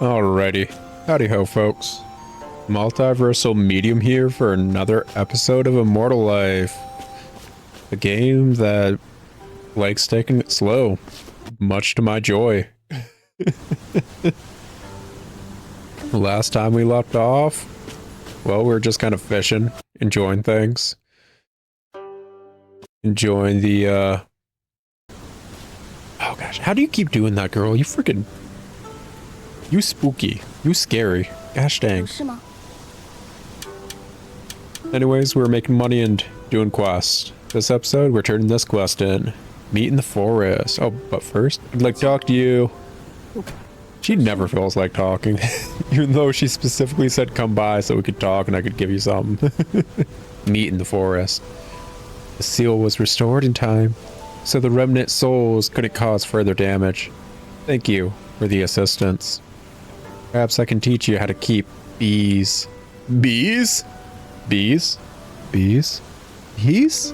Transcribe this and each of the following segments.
Alrighty. Howdy ho, folks. Multiversal Medium here for another episode of Immortal Life. A game that likes taking it slow, much to my joy. Last time we left off, well, we were just kind of fishing, enjoying things. Enjoying the, oh gosh, how do you keep doing that, girl? You freaking... You spooky. You scary. Gosh dang. Anyways, we're making money and doing quests. This episode, we're turning this quest in. Meet in the forest. Oh, but first, I'd like to talk to you. She never feels like talking. Even though she specifically said come by so we could talk and I could give you something. Meet in the forest. The seal was restored in time, so the remnant souls couldn't cause further damage. Thank you for the assistance. Perhaps I can teach you how to keep bees. Bees? Bees? Bees? Bees?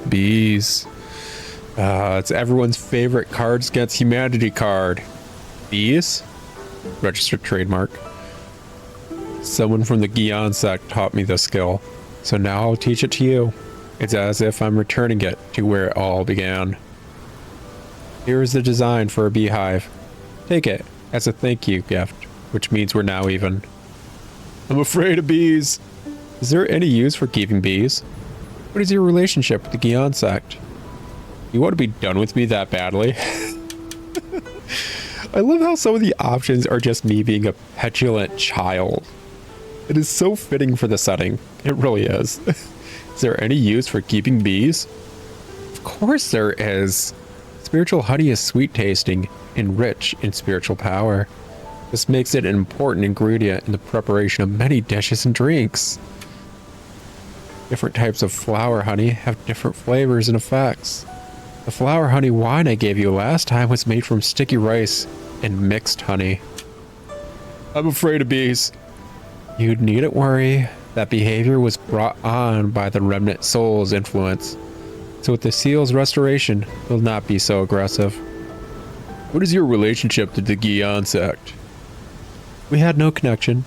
Bees. It's everyone's favorite Cards Against Humanity card. Bees? Registered trademark. Someone from the Gion sect taught me this skill, so now I'll teach it to you. It's as if I'm returning it to where it all began. Here is the design for a beehive. Take it as a thank you gift, which means we're now even. I'm afraid of bees. Is there any use for keeping bees? What is your relationship with the Gion sect? You want to be done with me that badly? I love how some of the options are just me being a petulant child. It is so fitting for the setting. It really is. Is there any use for keeping bees? Of course there is. Spiritual honey is sweet tasting and rich in spiritual power. This makes it an important ingredient in the preparation of many dishes and drinks. Different types of flower honey have different flavors and effects. The flower honey wine I gave you last time was made from sticky rice and mixed honey. I'm afraid of bees. You needn't worry. That behavior was brought on by the remnant soul's influence. So with the seal's restoration, it'll not be so aggressive. What is your relationship to the Gion sect? We had no connection.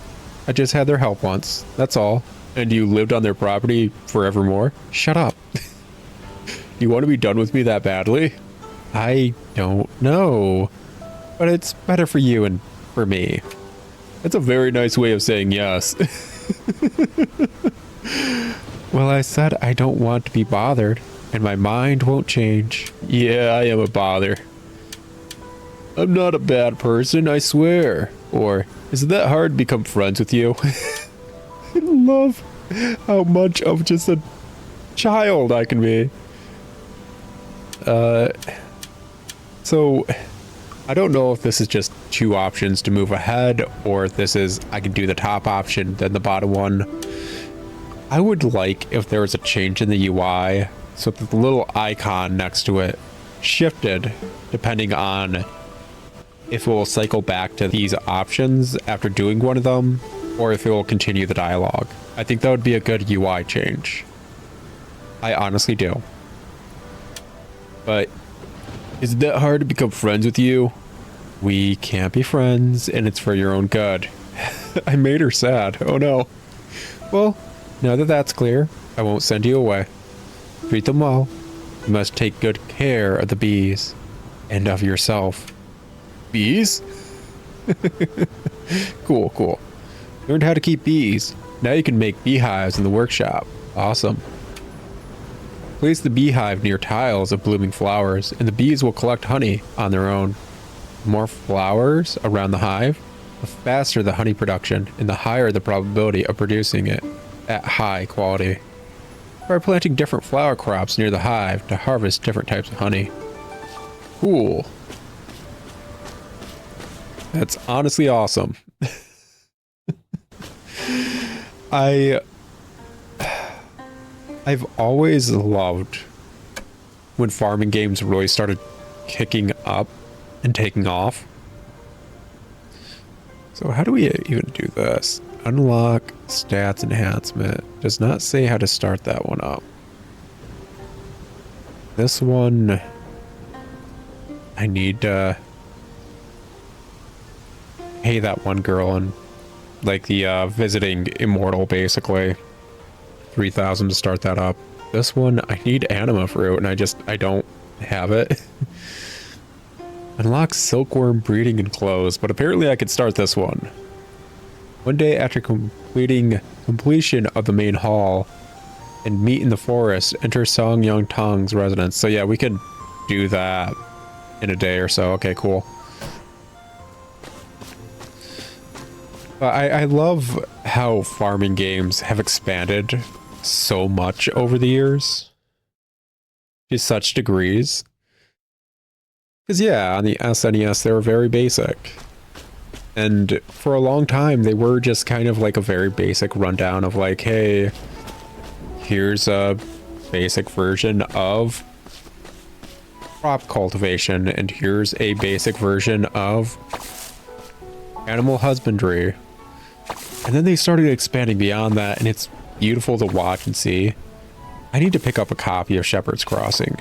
I just had their help once, that's all. And you lived on their property forevermore? Shut up. You want to be done with me that badly? I don't know. But it's better for you and for me. That's a very nice way of saying yes. Well, I said I don't want to be bothered, and my mind won't change. Yeah, I am a bother. I'm not a bad person, I swear. Or, is it that hard to become friends with you? I love how much of just a child I can be. So, I don't know if this is just two options to move ahead, or if this is, I can do the top option, then the bottom one. I would like if there was a change in the UI, so that the little icon next to it shifted, depending on if it will cycle back to these options after doing one of them, or if it will continue the dialogue. I think that would be a good UI change. I honestly do. But is it that hard to become friends with you? We can't be friends, and it's for your own good. I made her sad. Oh no. Well, now that that's clear, I won't send you away. Treat them well. You must take good care of the bees. And of yourself. Bees? Cool, cool. Learned how to keep bees. Now you can make beehives in the workshop. Awesome. Place the beehive near tiles of blooming flowers, and the bees will collect honey on their own. The more flowers around the hive, the faster the honey production, and the higher the probability of producing it at high quality. Try planting different flower crops near the hive to harvest different types of honey. Cool. That's honestly awesome. I've always loved when farming games really started kicking up and taking off. So how do we even do this? Unlock stats enhancement. Does not say how to start that one up. This one, I need pay that one girl and like the visiting immortal, basically 3,000 to start that up. This one I need anima fruit and I don't have it. Unlock silkworm breeding and clothes, but apparently I could start this one. One day after completion of the main hall and meet in the forest, enter Song Young Tong's residence. So yeah, we could do that in a day or so. Okay, cool. I love how farming games have expanded so much over the years to such degrees. Because yeah, on the SNES they were very basic. And for a long time they were just kind of like a very basic rundown of like, hey, here's a basic version of crop cultivation, and here's a basic version of animal husbandry. And then they started expanding beyond that, and it's beautiful to watch and see. I need to pick up a copy of Shepherd's Crossing.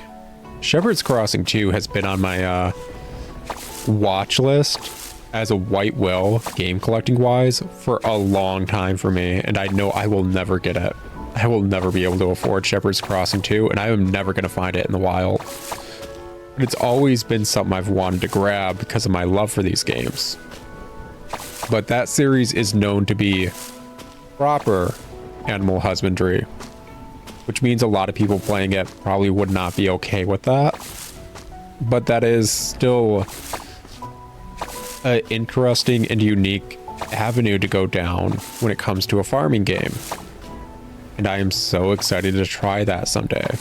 Shepherd's Crossing 2 has been on my watch list as a white whale game collecting wise for a long time for me, and I know I will never get it. I will never be able to afford Shepherd's Crossing 2, and I am never going to find it in the wild. But it's always been something I've wanted to grab because of my love for these games. But that series is known to be proper animal husbandry, which means a lot of people playing it probably would not be okay with that. But that is still an interesting and unique avenue to go down when it comes to a farming game. And I am so excited to try that someday.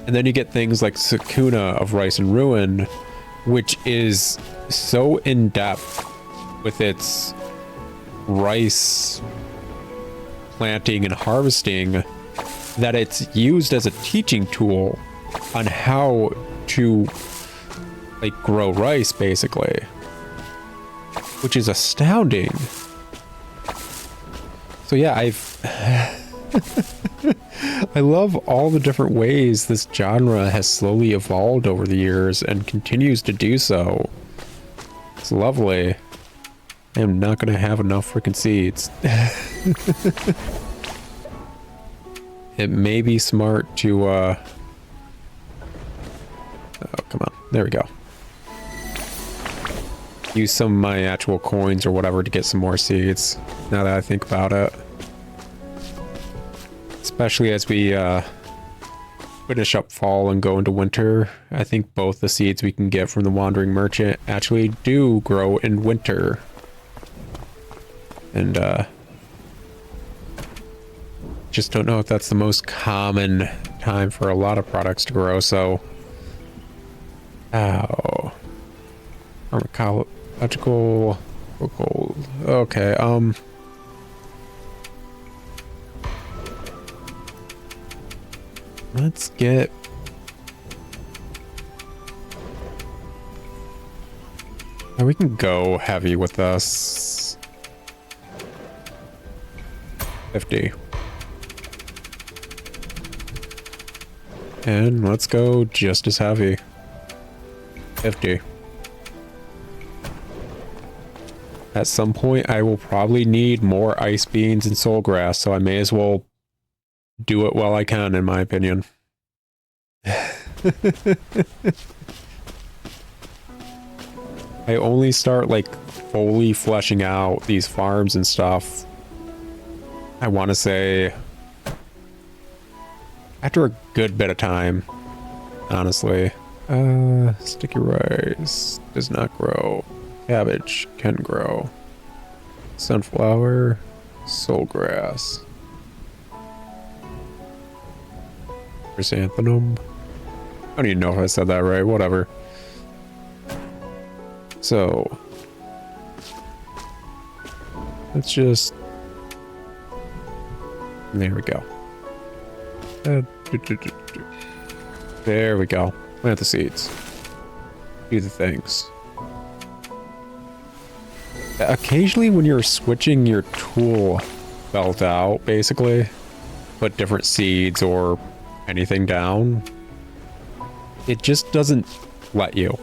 And then you get things like Sakuna of Rice and Ruin, which is so in-depth with its rice planting and harvesting that it's used as a teaching tool on how to like grow rice, basically, which is astounding. So yeah, I love all the different ways this genre has slowly evolved over the years and continues to do so. It's lovely. I am not going to have enough freaking seeds. It may be smart to, oh, come on. There we go. Use some of my actual coins or whatever to get some more seeds, now that I think about it. Especially as we finish up fall and go into winter. I think both the seeds we can get from the Wandering Merchant actually do grow in winter. And just don't know if that's the most common time for a lot of products to grow, so... Ow. Pharmacological... Cold. Okay, let's get... Oh, we can go heavy with us. 50. And let's go just as heavy. 50. At some point, I will probably need more ice beans and soul grass, so I may as well do it while I can, in my opinion. I only start, like, fully fleshing out these farms and stuff, I want to say, after a good bit of time, honestly. Sticky rice does not grow. Cabbage can grow. Sunflower, soul grass. Chrysanthemum. I don't even know if I said that right, whatever. So, let's just... There we go. There we go. Plant the seeds. Do the things. Occasionally when you're switching your tool belt out, basically, put different seeds or anything down, it just doesn't let you.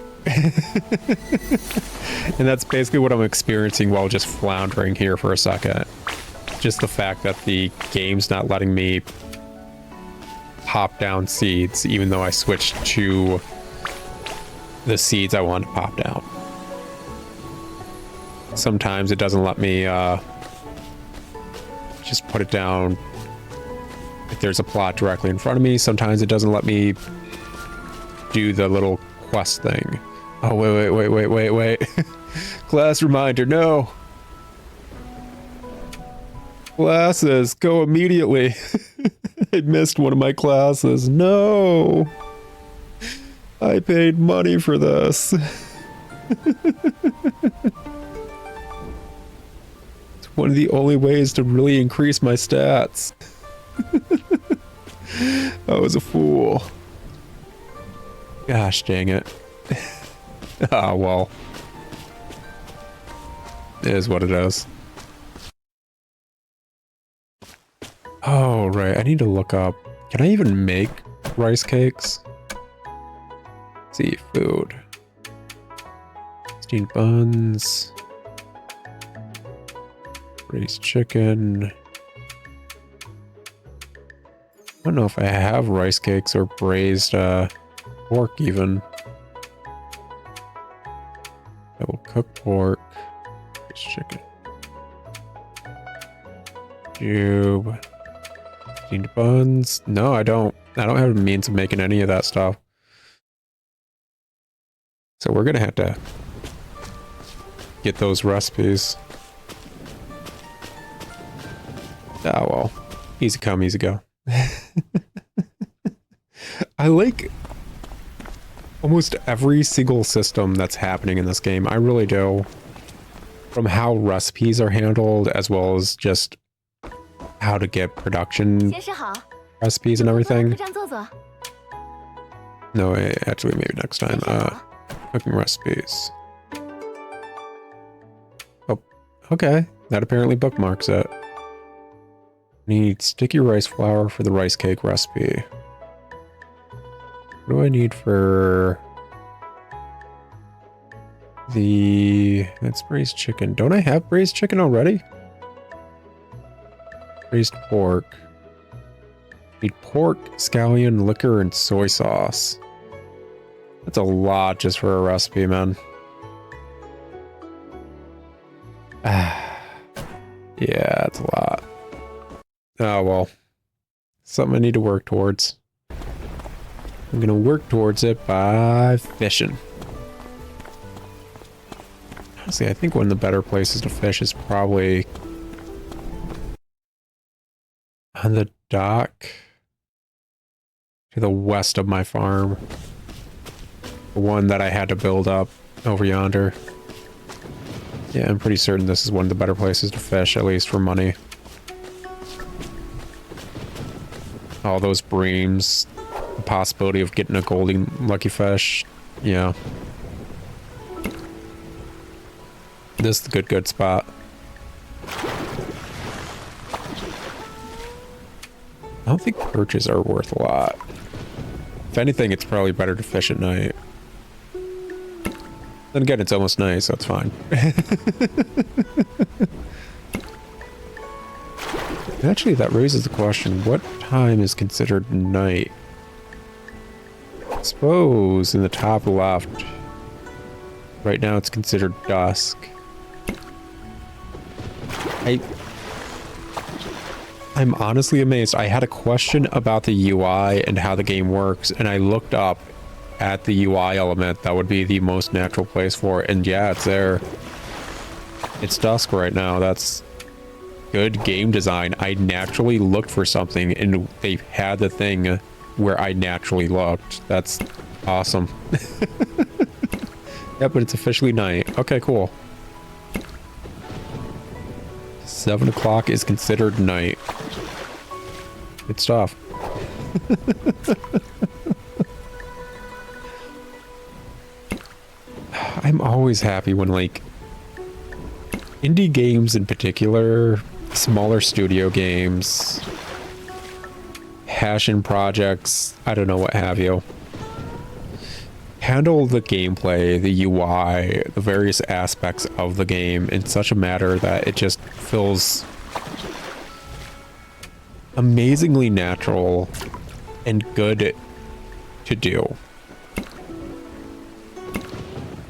And that's basically what I'm experiencing while just floundering here for a second. Just the fact that the game's not letting me pop down seeds, even though I switched to the seeds I want to pop down. Sometimes it doesn't let me just put it down if there's a plot directly in front of me. Sometimes it doesn't let me do the little quest thing. Oh, wait. Class reminder, no. Classes, go immediately. I missed one of my classes. No. I paid money for this. It's one of the only ways to really increase my stats. I was a fool. Gosh dang it. Ah, well. It is what it is. Oh, right. I need to look up. Can I even make rice cakes? Let's see, food. Steamed buns. Braised chicken. I don't know if I have rice cakes or braised pork even. I will cook pork. Braised chicken. Cube. Steamed buns. No, I don't. I don't have a means of making any of that stuff. So we're gonna have to get those recipes. Ah, well. Easy come, easy go. I like almost every single system that's happening in this game. I really do. From how recipes are handled, as well as just how to get production recipes and everything. No, actually, maybe next time. Cooking recipes. Oh, okay. That apparently bookmarks it. Need sticky rice flour for the rice cake recipe. What do I need for that's braised chicken? Don't I have braised chicken already? Braised pork. Need pork, scallion, liquor, and soy sauce. That's a lot just for a recipe, man. Yeah, it's a lot. Oh, well. Something I need to work towards. I'm gonna work towards it by fishing. Honestly, I think one of the better places to fish is probably on the dock to the west of my farm. The one that I had to build up over yonder. Yeah, I'm pretty certain this is one of the better places to fish, at least for money. All those breams, the possibility of getting a golden lucky fish. Yeah. This is the good spot. I don't think perches are worth a lot. If anything, it's probably better to fish at night. Then again, it's almost night, so it's fine. Actually, that raises the question, what time is considered night? I suppose in the top left, right now it's considered dusk. I'm honestly amazed. I had a question about the UI and how the game works, and I looked up at the UI element that would be the most natural place for it, and yeah, it's there. It's dusk right now. That's good game design. I naturally looked for something, and they had the thing where I naturally looked. That's awesome. Yeah, but it's officially night. Okay, cool. 7 o'clock is considered night. Good stuff. I'm always happy when, like, indie games in particular, smaller studio games, passion projects, I don't know, what have you, handle the gameplay, the UI, the various aspects of the game in such a manner that it just feels amazingly natural and good to do.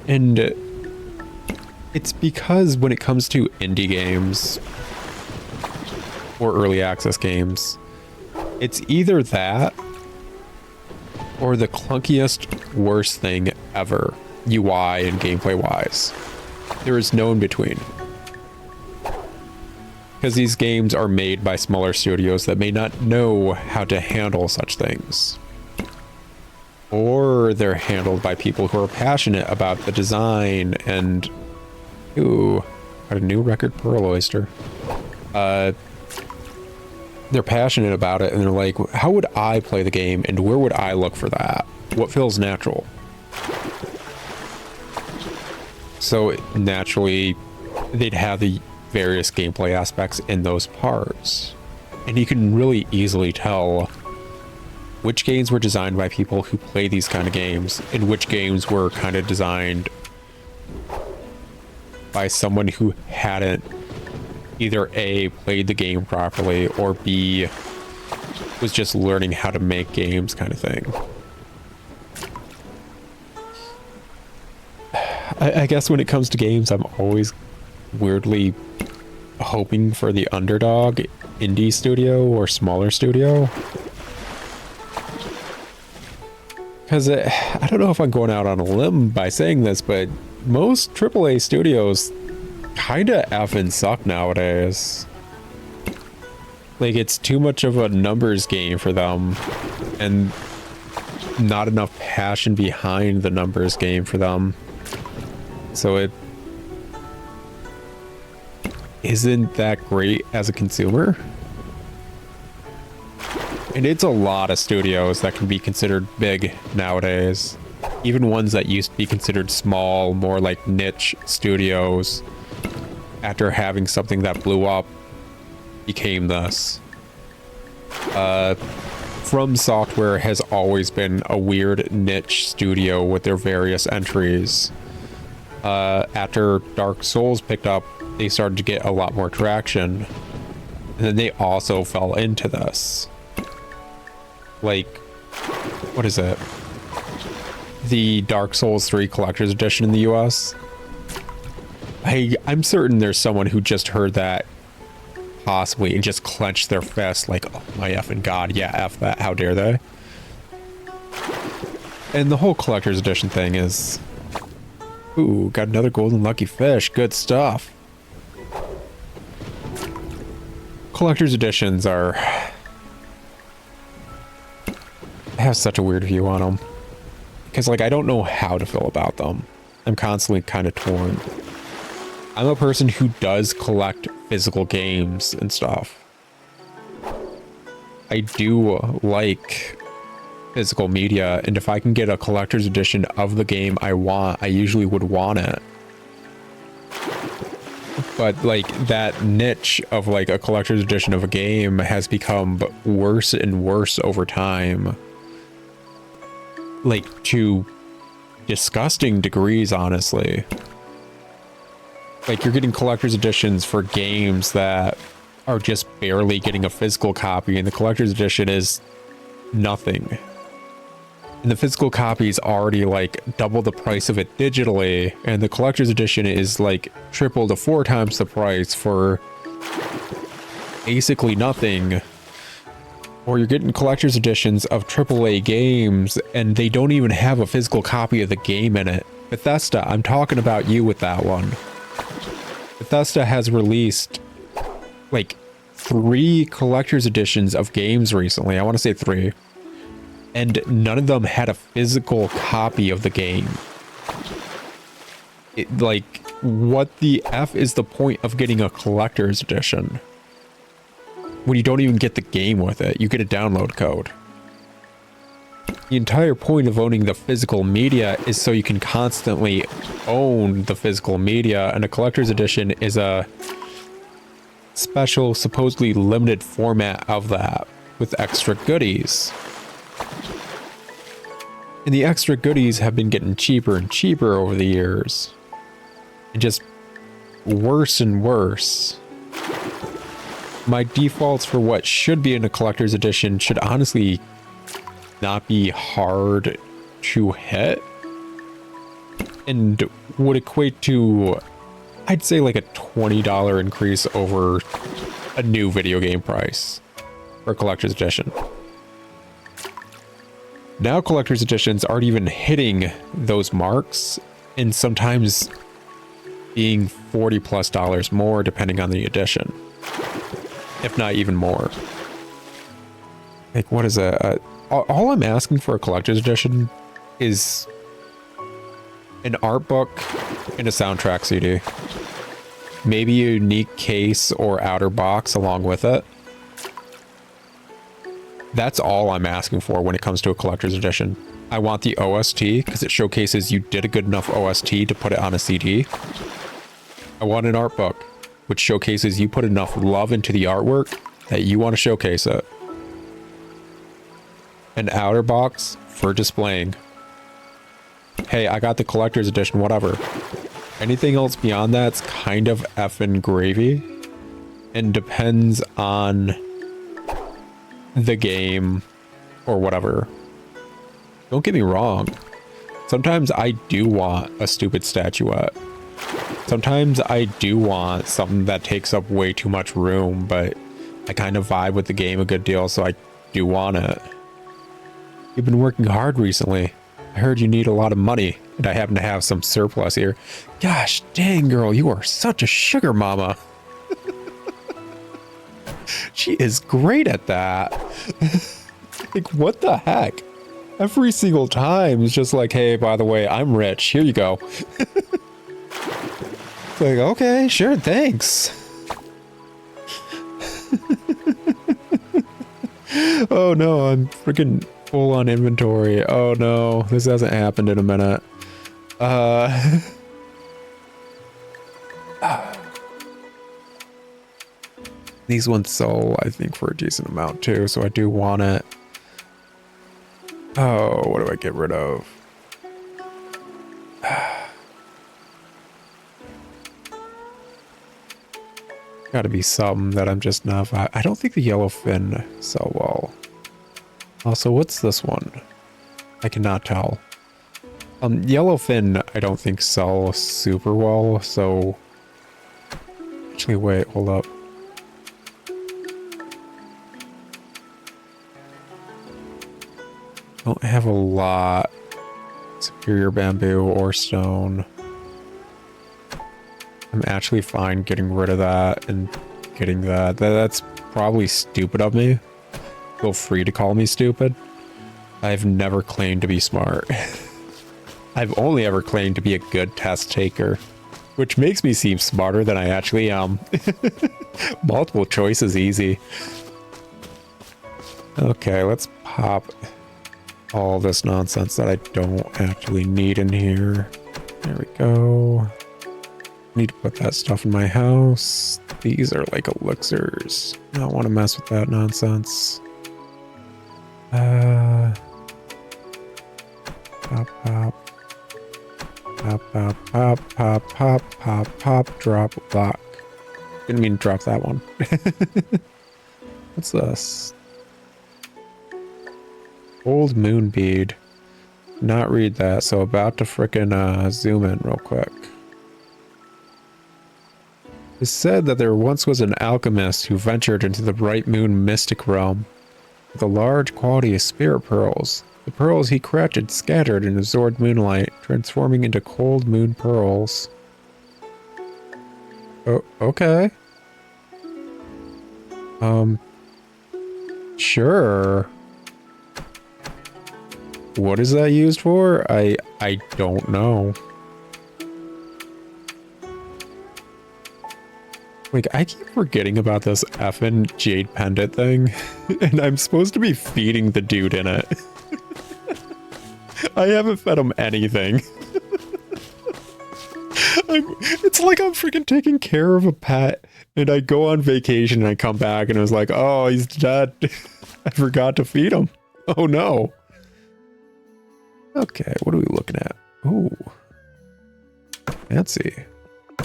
And it's because when it comes to indie games or early access games, it's either that or the clunkiest, worst thing ever, UI and gameplay wise. There is no in between. Because these games are made by smaller studios that may not know how to handle such things. Or they're handled by people who are passionate about the design and... Ooh, got a new record Pearl Oyster. They're passionate about it and they're like, how would I play the game and where would I look for that? What feels natural? So naturally, they'd have the various gameplay aspects in those parts. And you can really easily tell which games were designed by people who play these kind of games and which games were kind of designed by someone who hadn't either A, played the game properly, or B, was just learning how to make games kind of thing. I guess when it comes to games, I'm always weirdly hoping for the underdog indie studio or smaller studio. Because I don't know if I'm going out on a limb by saying this, but most AAA studios kind of effing suck nowadays. Like, it's too much of a numbers game for them and not enough passion behind the numbers game for them. So it isn't that great as a consumer. And it's a lot of studios that can be considered big nowadays. Even ones that used to be considered small, more like niche studios, after having something that blew up, became this. From Software has always been a weird niche studio with their various entries. After Dark Souls picked up, they started to get a lot more traction. And then they also fell into this. Like, what is it? The Dark Souls 3 Collector's Edition in the US. I'm certain there's someone who just heard that possibly and just clenched their fist like, oh my effing god, yeah, F that, how dare they? And the whole Collector's Edition thing is... Ooh, got another golden lucky fish, good stuff. Collector's Editions are... I have such a weird view on them. Because, like, I don't know how to feel about them. I'm constantly kind of torn. I'm a person who does collect physical games and stuff. I do like physical media, and if I can get a collector's edition of the game I want, I usually would want it. But, like, that niche of, like, a collector's edition of a game has become worse and worse over time. Like, to disgusting degrees, honestly. Like, you're getting collector's editions for games that are just barely getting a physical copy, and the collector's edition is nothing. And the physical copy is already, like, double the price of it digitally, and the collector's edition is, like, triple to 4 times the price for basically nothing. Or you're getting collector's editions of AAA games, and they don't even have a physical copy of the game in it. Bethesda, I'm talking about you with that one. Bethesda has released, like, 3 collector's editions of games recently. I want to say 3. And none of them had a physical copy of the game. Like, what the F is the point of getting a collector's edition? When you don't even get the game with it, you get a download code. The entire point of owning the physical media is so you can constantly own the physical media, and a collector's edition is a special, supposedly limited format of that with extra goodies. And the extra goodies have been getting cheaper and cheaper over the years. And just worse and worse. My defaults for what should be in a collector's edition should honestly not be hard to hit. And would equate to, I'd say, like a $20 increase over a new video game price for a collector's edition. Now collector's editions aren't even hitting those marks, and sometimes being $40+ more depending on the edition, if not even more. Like, what is all I'm asking for a collector's edition is an art book and a soundtrack CD. Maybe a unique case or outer box along with it. That's all I'm asking for when it comes to a collector's edition. I want the OST because it showcases you did a good enough OST to put it on a CD. I want an art book, which showcases you put enough love into the artwork that you want to showcase it. An outer box for displaying. Hey, I got the collector's edition, whatever. Anything else beyond that's kind of effing gravy and depends on the game or whatever. Don't get me wrong. Sometimes I do want a stupid statuette. Sometimes I do want something that takes up way too much room, but I kind of vibe with the game a good deal, so I do want it. You've been working hard recently. I heard you need a lot of money, and I happen to have some surplus here. Gosh dang, girl, you are such a sugar mama. She is great at that. Like, what the heck? Every single time it's just like, hey, by the way, I'm rich. Here you go. It's like, okay, sure, thanks. Oh no, I'm freaking full on inventory. Oh no, this hasn't happened in a minute. These ones sell, I think, for a decent amount too, so I do want it. Oh, what do I get rid of? Gotta be something that I'm just not... I don't think the yellowfin sell well. Also, what's this one? I cannot tell. Yellowfin, I don't think sell super well, so... Actually, wait, hold up. Don't have a lot. Superior bamboo or stone. I'm actually fine getting rid of that and getting that. That's probably stupid of me. Feel free to call me stupid. I've never claimed to be smart. I've only ever claimed to be a good test taker, which makes me seem smarter than I actually am. Multiple choice is easy. Okay, let's pop all this nonsense that I don't actually need in here. There we go. Need to put that stuff in my house. These are like elixirs. I don't want to mess with that nonsense. Pop, pop. Pop, pop, pop, pop, pop, pop, pop, drop, lock. Didn't mean to drop that one. What's this? Old moon bead. Not read that, so about to frickin' zoom in real quick. It's said that there once was an alchemist who ventured into the bright moon mystic realm with a large quantity of spirit pearls. The pearls he crafted scattered and absorbed moonlight, transforming into cold moon pearls. Oh, okay. Sure. What is that used for? I don't know. Like, I keep forgetting about this effing jade pendant thing, and I'm supposed to be feeding the dude in it. I haven't fed him anything. It's like I'm freaking taking care of a pet, and I go on vacation and I come back and I was like, oh, he's dead. I forgot to feed him. Oh no. Okay, what are we looking at? Ooh. Fancy.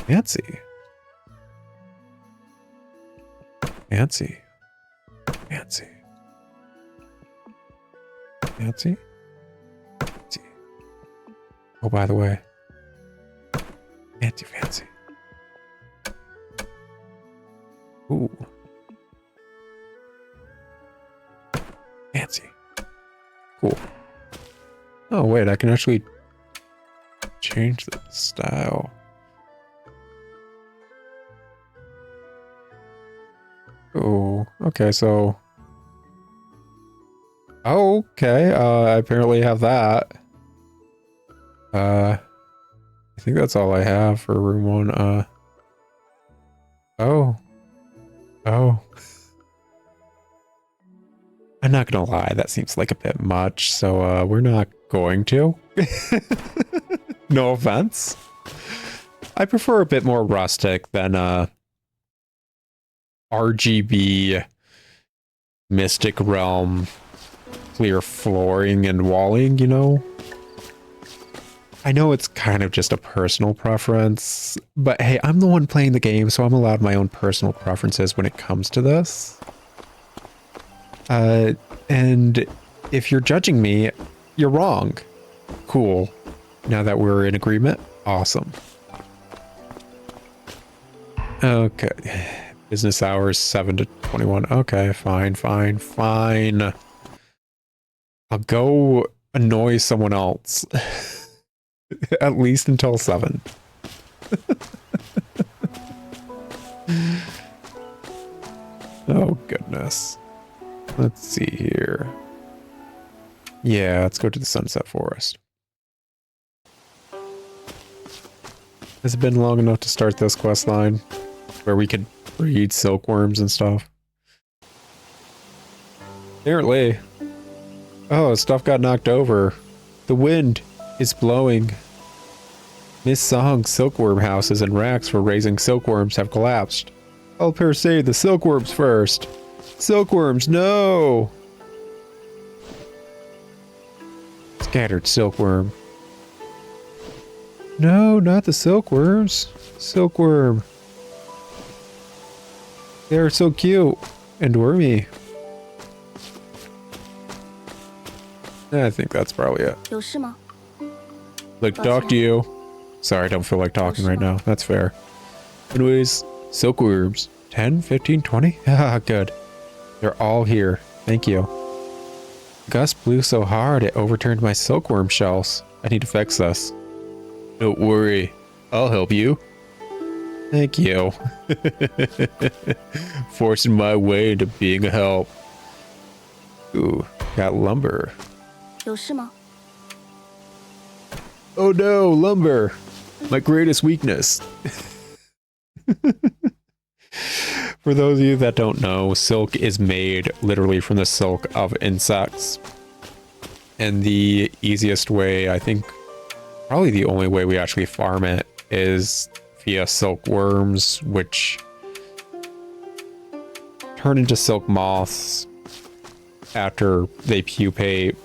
Fancy. Fancy. Fancy. Fancy. Fancy. Oh, by the way. Fancy, fancy. Ooh. Fancy. Cool. Oh, wait, I can actually change the style. Oh, okay, so... Oh, okay, I apparently have that. I think that's all I have for room one. Oh. Oh. I'm not gonna lie, that seems like a bit much, so we're not going to. No offense. I prefer a bit more rustic than RGB Mystic Realm clear flooring and walling, you know? I know it's kind of just a personal preference, but hey, I'm the one playing the game, so I'm allowed my own personal preferences when it comes to this. And if you're judging me, you're wrong. Cool. Now that we're in agreement, awesome. Okay. Business hours 7 to 21. Okay, fine, fine, fine. I'll go annoy someone else. At least until 7. Oh, goodness. Let's see here. Yeah, let's go to the Sunset Forest. Has it been long enough to start this quest line where we could breed silkworms and stuff? Apparently. Oh, stuff got knocked over. The wind is blowing. Miss Song's silkworm houses and racks for raising silkworms have collapsed. Help her save the silkworms first. Silkworms, no! Scattered silkworm. No, not the silkworms. Silkworm. They're so cute and wormy. I think that's probably it. Like, talk to you. Sorry, I don't feel like talking right now. That's fair. Anyways, silkworms. 10, 15, 20? Haha, good. They're all here. Thank you. Gust blew so hard it overturned my silkworm shells. I need to fix this. Don't worry. I'll help you. Thank you. Forcing my way into being a help. Ooh, got lumber. Oh no, lumber. My greatest weakness. For those of you that don't know, silk is made literally from the silk of insects. And the easiest way, I think, probably the only way we actually farm it is via silkworms, which turn into silk moths after they pupate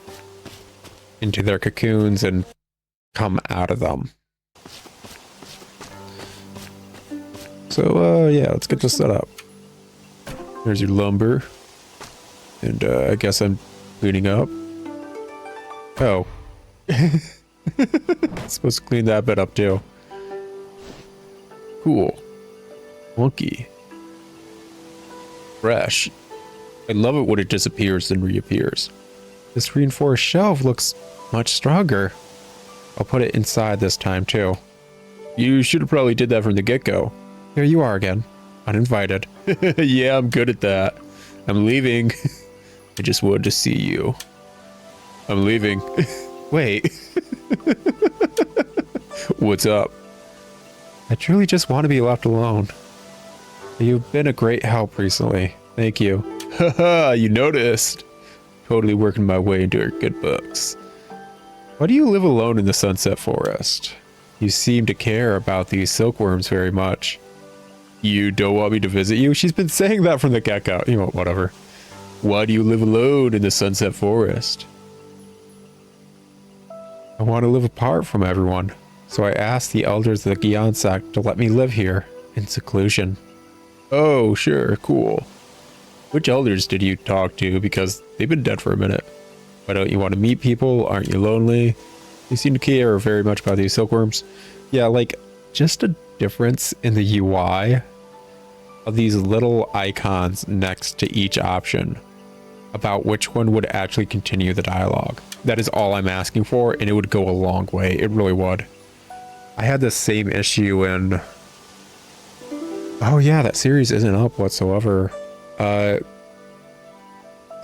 into their cocoons and come out of them. So, yeah, let's get this set up. There's your lumber. And, I guess I'm cleaning up. Oh. Supposed to clean that bit up, too. Cool. Monkey. Fresh. I love it when it disappears and reappears. This reinforced shelf looks much stronger. I'll put it inside this time, too. You should have probably did that from the get-go. Here you are again. Uninvited. Yeah, I'm good at that. I'm leaving. I just wanted to see you. I'm leaving. Wait. What's up? I truly just want to be left alone. You've been a great help recently. Thank you. Haha, you noticed. Totally working my way into your good books. Why do you live alone in the Sunset Forest? You seem to care about these silkworms very much. You don't want me to visit you? She's been saying that from the get-go. You know, whatever. Why do you live alone in the Sunset Forest? I want to live apart from everyone. So I asked the elders of the Gion sect to let me live here in seclusion. Oh, sure, cool. Which elders did you talk to? Because they've been dead for a minute. Why don't you want to meet people? Aren't you lonely? You seem to care very much about these silkworms. Yeah, like, just a difference in the UI of these little icons next to each option about which one would actually continue the dialogue. That is all I'm asking for, and it would go a long way. It really would. I had the same issue in... Oh yeah, that series isn't up whatsoever. I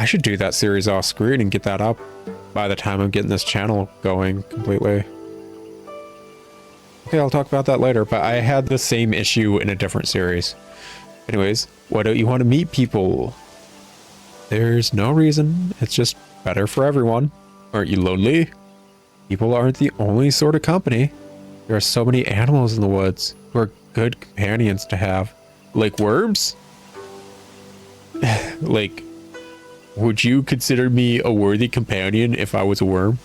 should do that series off screen and get that up by the time I'm getting this channel going completely. Okay, I'll talk about that later, but I had the same issue in a different series. Anyways, why don't you want to meet people? There's no reason. It's just better for everyone. Aren't you lonely? People aren't the only sort of company. There are so many animals in the woods who are good companions to have. Like worms? Like, would you consider me a worthy companion if I was a worm?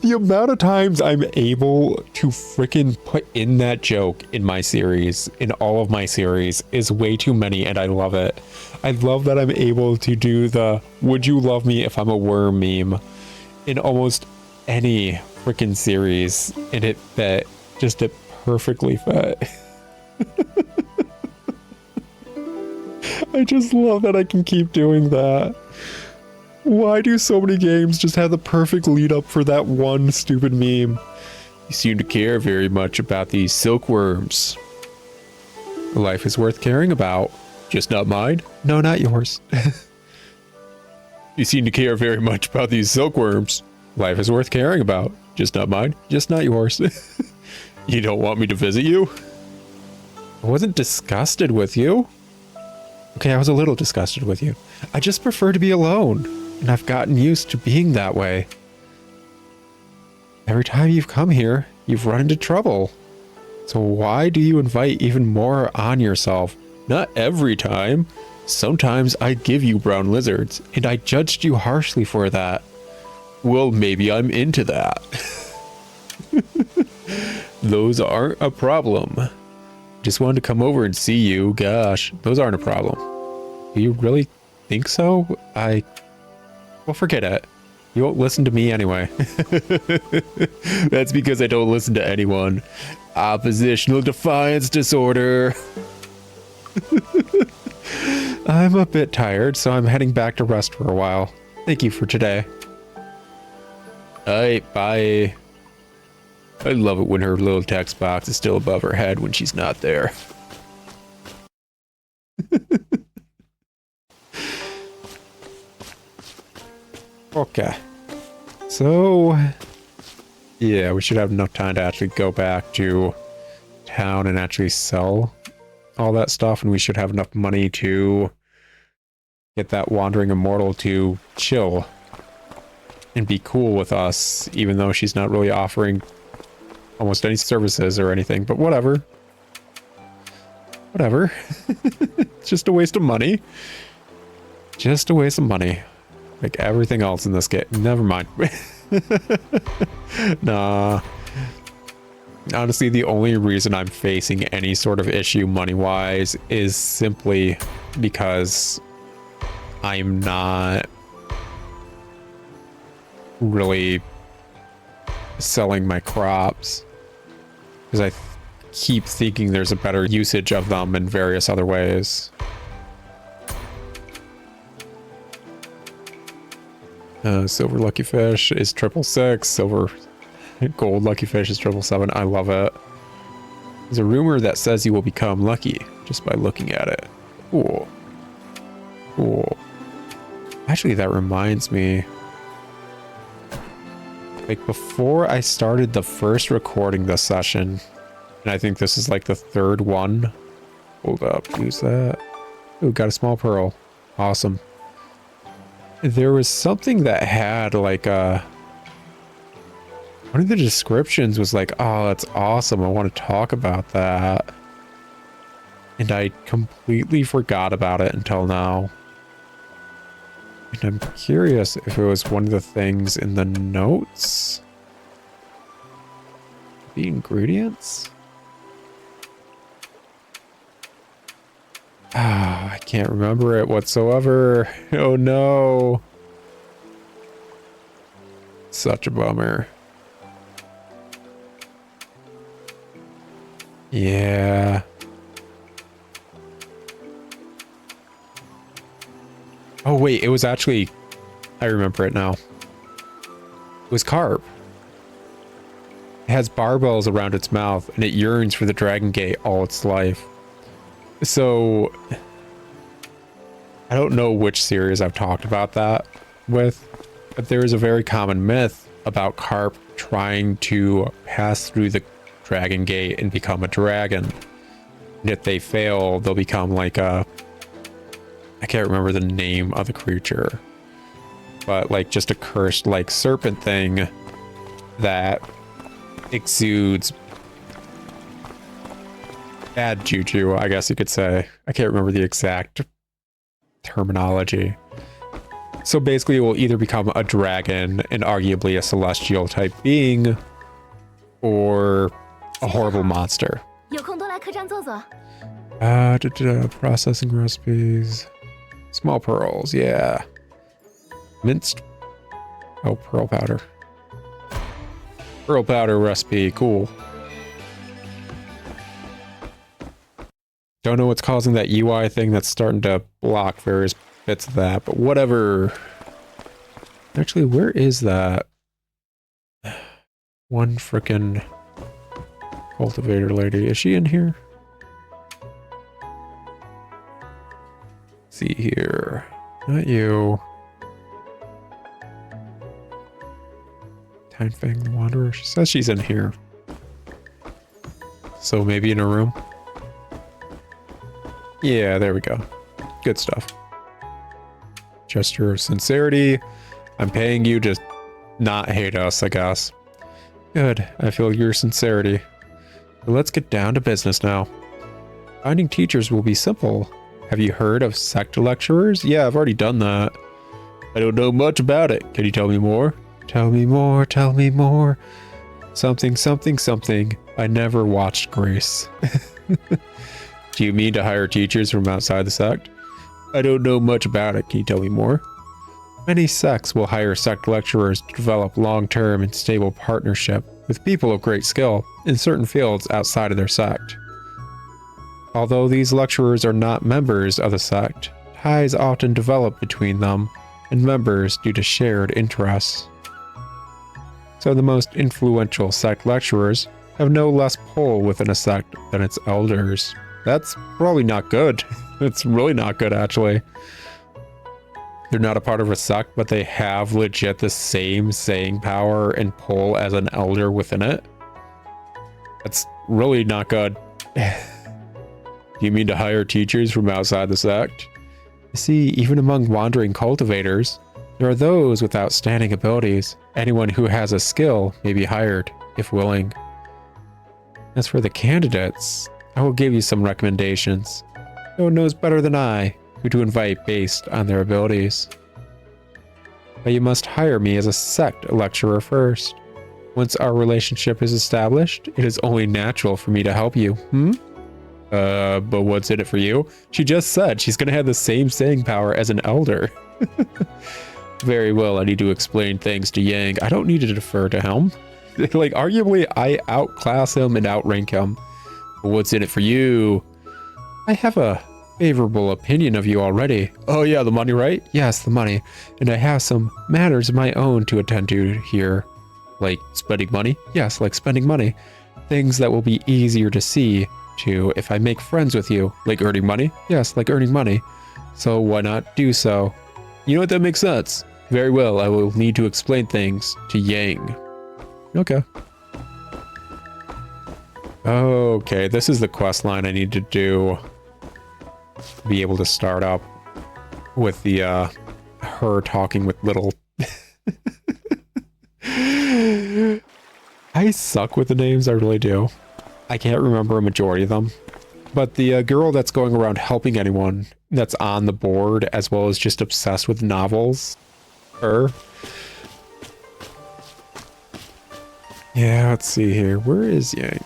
The amount of times I'm able to freaking put in that joke in my series, in all of my series, is way too many, and I love it. I love that I'm able to do the "would you love me if I'm a worm" meme in almost any freaking series, and it perfectly fit. I just love that I can keep doing that. Why do so many games just have the perfect lead up for that one stupid meme? You seem to care very much about these silkworms. Life is worth caring about. Just not mine? No, not yours. You seem to care very much about these silkworms. Life is worth caring about. Just not mine. Just not yours. You don't want me to visit you? I wasn't disgusted with you. Okay, I was a little disgusted with you. I just prefer to be alone, and I've gotten used to being that way. Every time you've come here, you've run into trouble. So why do you invite even more on yourself? Not every time. Sometimes I give you brown lizards, and I judged you harshly for that. Well, maybe I'm into that. Those aren't a problem. Just wanted to come over and see you. Gosh, those aren't a problem. Do you really think so? Well, forget it. You won't listen to me anyway. That's because I don't listen to anyone. Oppositional defiance disorder. I'm a bit tired, so I'm heading back to rest for a while. Thank you for today. Alright, bye. I love it when her little text box is still above her head when she's not there. Okay. So, yeah, we should have enough time to actually go back to town and actually sell all that stuff, and we should have enough money to get that wandering immortal to chill and be cool with us, even though she's not really offering almost any services or anything, but whatever. Whatever. It's just a waste of money. Just a waste of money. Like everything else in this game. Never mind. Nah. Honestly, the only reason I'm facing any sort of issue money-wise is simply because I'm not really selling my crops, because I keep thinking there's a better usage of them in various other ways. Silver lucky fish is 666. Silver gold lucky fish is 777. I love it. There's a rumor that says you will become lucky just by looking at it. Cool. Cool. Actually, that reminds me. Like, before I started the first recording this session, and I think this is like the third one. Hold up, use that. Ooh, got a small pearl. Awesome. There was something that had like a... One of the descriptions was like, oh, that's awesome. I want to talk about that. And I completely forgot about it until now. And I'm curious if it was one of the things in the notes. The ingredients? Ah, I can't remember it whatsoever. Oh no. Such a bummer. Yeah. Oh wait, it was actually, I remember it now. It was carp. It has barbells around its mouth and it yearns for the Dragon Gate all its life. So, I don't know which series I've talked about that with, but there is a very common myth about carp trying to pass through the Dragon Gate and become a dragon. And if they fail, they'll become like a, I can't remember the name of the creature, but like just a cursed like serpent thing that exudes bad juju, I guess you could say. I can't remember the exact terminology. So basically it will either become a dragon and arguably a celestial type being, or a horrible monster. Processing recipes. Small pearls, yeah. Minced. Oh, pearl powder. Pearl powder recipe, cool. Don't know what's causing that UI thing that's starting to block various bits of that, but whatever. Actually, where is that? One frickin' cultivator lady. Is she in here? See here. Not you. Timefang the Wanderer. She says she's in here. So maybe in a room? Yeah, there we go. Good stuff. Gesture of sincerity. I'm paying you to not hate us, I guess. Good. I feel your sincerity. But let's get down to business now. Finding teachers will be simple. Have you heard of sect lecturers? Yeah, I've already done that. I don't know much about it. Can you tell me more? Tell me more, tell me more. Something, something, something. I never watched Grace. Do you mean to hire teachers from outside the sect? I don't know much about it. Can you tell me more? Many sects will hire sect lecturers to develop long-term and stable partnership with people of great skill in certain fields outside of their sect. Although these lecturers are not members of the sect, ties often develop between them and members due to shared interests. So the most influential sect lecturers have no less pull within a sect than its elders. That's probably not good. It's really not good, actually. They're not a part of a sect, but they have legit the same saying power and pull as an elder within it. That's really not good. Do you mean to hire teachers from outside the sect? You see, even among wandering cultivators, there are those with outstanding abilities. Anyone who has a skill may be hired, if willing. As for the candidates, I will give you some recommendations. No one knows better than I who to invite based on their abilities. But you must hire me as a sect lecturer first. Once our relationship is established, it is only natural for me to help you. But what's in it for you? She just said she's gonna have the same saying power as an elder. Very well, I need to explain things to Yang. I don't need to defer to him. Like, arguably, I outclass him and outrank him. But what's in it for you? I have a favorable opinion of you already. Oh yeah, the money, right? Yes, the money. And I have some matters of my own to attend to here. Like spending money? Yes, like spending money. Things that will be easier to see to if I make friends with you. Like earning money? Yes, like earning money. So why not do so? You know what, that makes sense. Very well, I will need to explain things to Yang. Okay. Okay, this is the quest line I need to do to be able to start up with the her talking with little I suck with the names, I really do. I can't remember a majority of them. But the girl that's going around helping anyone that's on the board, as well as just obsessed with novels, her. Yeah, let's see here. Where is Yang?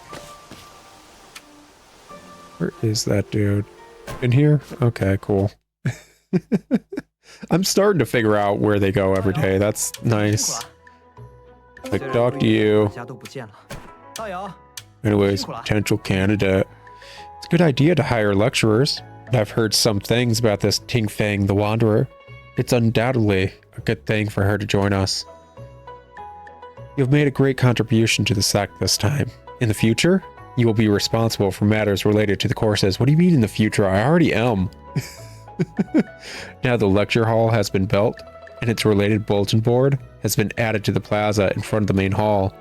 Where is that dude? In here? Okay, cool. I'm starting to figure out where they go every day. That's nice. Like, talk to you. Anyways, potential candidate. It's a good idea to hire lecturers. But I've heard some things about this Ting Fang the Wanderer. It's undoubtedly a good thing for her to join us. You've made a great contribution to the sect this time. In the future, you will be responsible for matters related to the courses. What do you mean in the future? I already am. Now the lecture hall has been built, and its related bulletin board has been added to the plaza in front of the main hall.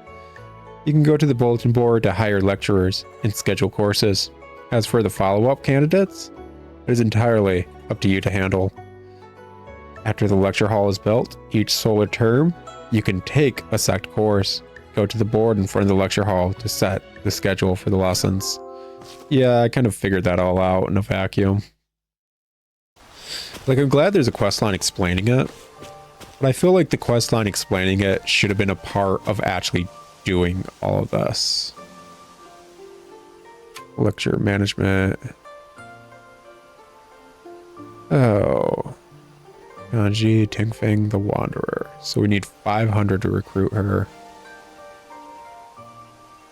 You can go to the bulletin board to hire lecturers and schedule courses. As for the follow-up candidates, it is entirely up to you to handle. After the lecture hall is built, each solar term, you can take a sect course. Go to the board in front of the lecture hall to set the schedule for the lessons. Yeah, I kind of figured that all out in a vacuum. Like, I'm glad there's a quest line explaining it, but I feel like the quest line explaining it should have been a part of actually doing all of this. Lecture management. Oh. Yanji Ting Fang the Wanderer. So we need 500 to recruit her.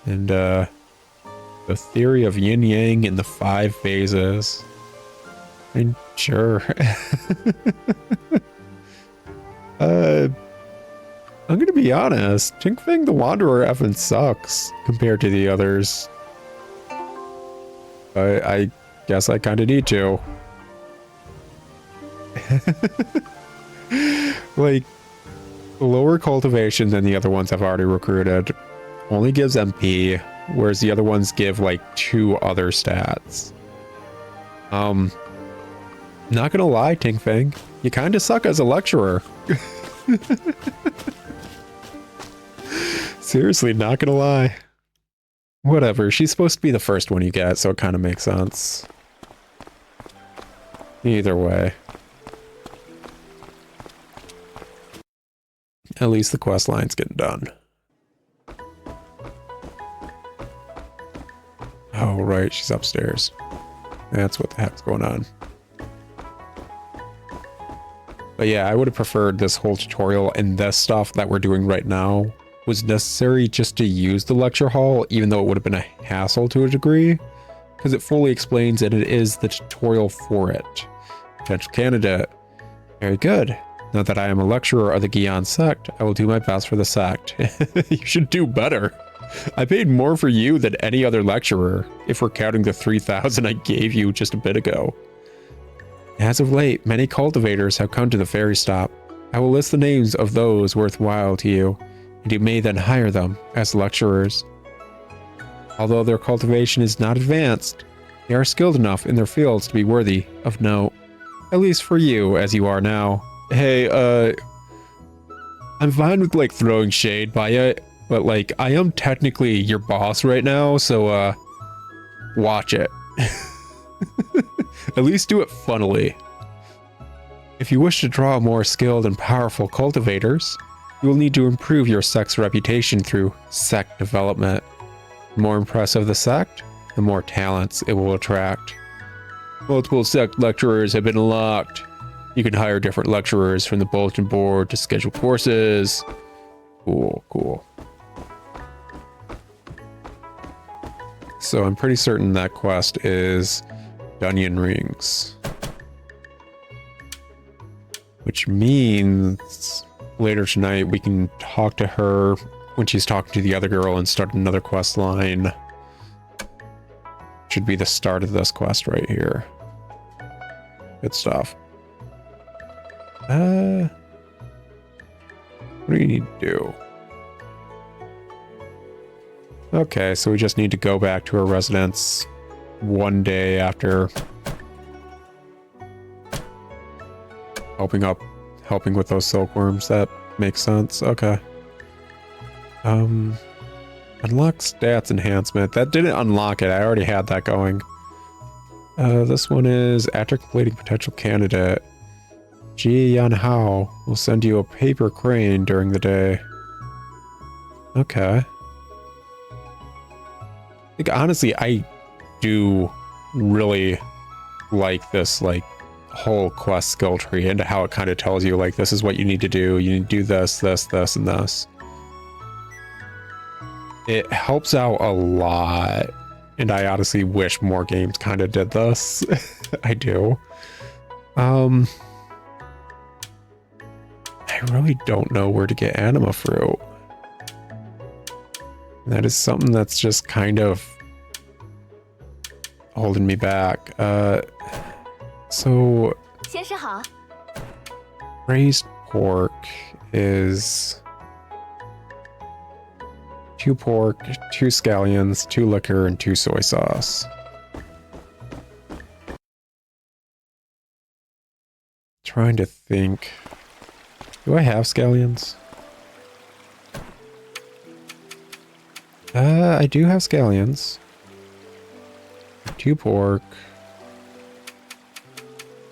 And the theory of yin yang in the 5 phases. I mean, sure. I'm gonna be honest. Ting Fang the Wanderer effing sucks compared to the others. I guess I kind of need to. Like, lower cultivation than the other ones I've already recruited. Only gives MP, whereas the other ones give like 2 other stats. Not gonna lie, Ting Fang, you kind of suck as a lecturer. Seriously, not gonna lie. Whatever, she's supposed to be the first one you get, so it kind of makes sense. Either way. At least the quest line's getting done. Oh, right, she's upstairs. That's what the heck's going on. But yeah, I would have preferred this whole tutorial and this stuff that we're doing right now was necessary just to use the lecture hall, even though it would have been a hassle to a degree, because it fully explains that it is the tutorial for it. Potential candidate. Very good. Now that I am a lecturer of the Gion sect, I will do my best for the sect. You should do better. I paid more for you than any other lecturer, if we're counting the 3,000 I gave you just a bit ago. As of late, many cultivators have come to the ferry stop. I will list the names of those worthwhile to you, and you may then hire them as lecturers. Although their cultivation is not advanced, they are skilled enough in their fields to be worthy of note. At least for you, as you are now. Hey, I'm fine with, like, throwing shade by it, but, like, I am technically your boss right now, so, watch it. At least do it funnily. If you wish to draw more skilled and powerful cultivators, you will need to improve your sect's reputation through sect development. The more impressive the sect, the more talents it will attract. Multiple sect lecturers have been unlocked. You can hire different lecturers from the bulletin board to schedule courses. Cool, cool. So I'm pretty certain that quest is Dunyan Rings. Which means later tonight we can talk to her when she's talking to the other girl and start another quest line. Should be the start of this quest right here. Good stuff. What do you need to do? Okay, so we just need to go back to her residence one day after helping with those silkworms. That makes sense. Okay. Unlock stats enhancement. That didn't unlock it. I already had that going. This one is after completing potential candidate. Ji Yan Hao will send you a paper crane during the day. Okay. Like, honestly, I do really like this, like, whole quest skill tree and how it kind of tells you, like, this is what you need to do. You need to do this, this, this, and this. It helps out a lot. And I honestly wish more games kind of did this. I do. I really don't know where to get anima fruit. That is something that's just kind of holding me back. So braised pork is 2 pork, 2 scallions, 2 liquor, and 2 soy sauce. Trying to think. Do I have scallions? I do have scallions. 2 pork,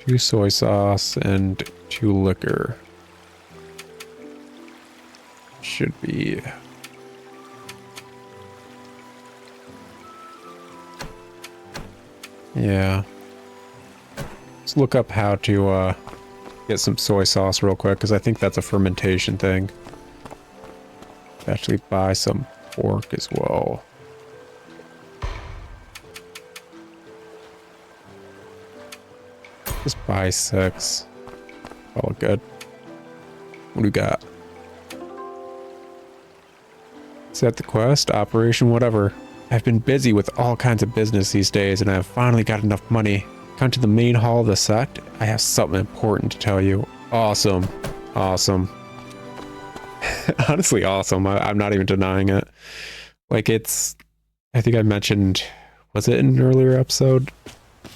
2 soy sauce, and 2 liquor. Should be. Yeah. Let's look up how to get some soy sauce real quick, because I think that's a fermentation thing. Actually buy some pork as well. Just buy 6. All good. What do we got? Set the quest, operation, whatever. I've been busy with all kinds of business these days, and I have finally got enough money. Come to the main hall of the sect. I have something important to tell you. Awesome. Awesome. Honestly, awesome. I'm not even denying it. Like, it's... I think I mentioned... Was it in an earlier episode?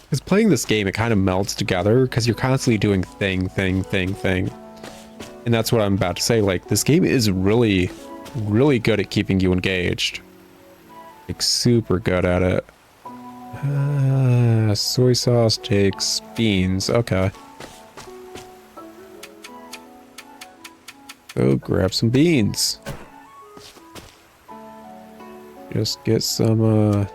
Because playing this game, it kind of melds together, because you're constantly doing thing. And that's what I'm about to say. Like, this game is really, really good at keeping you engaged. Like, super good at it. Soy sauce takes beans. Okay. Go grab some beans. Just get some,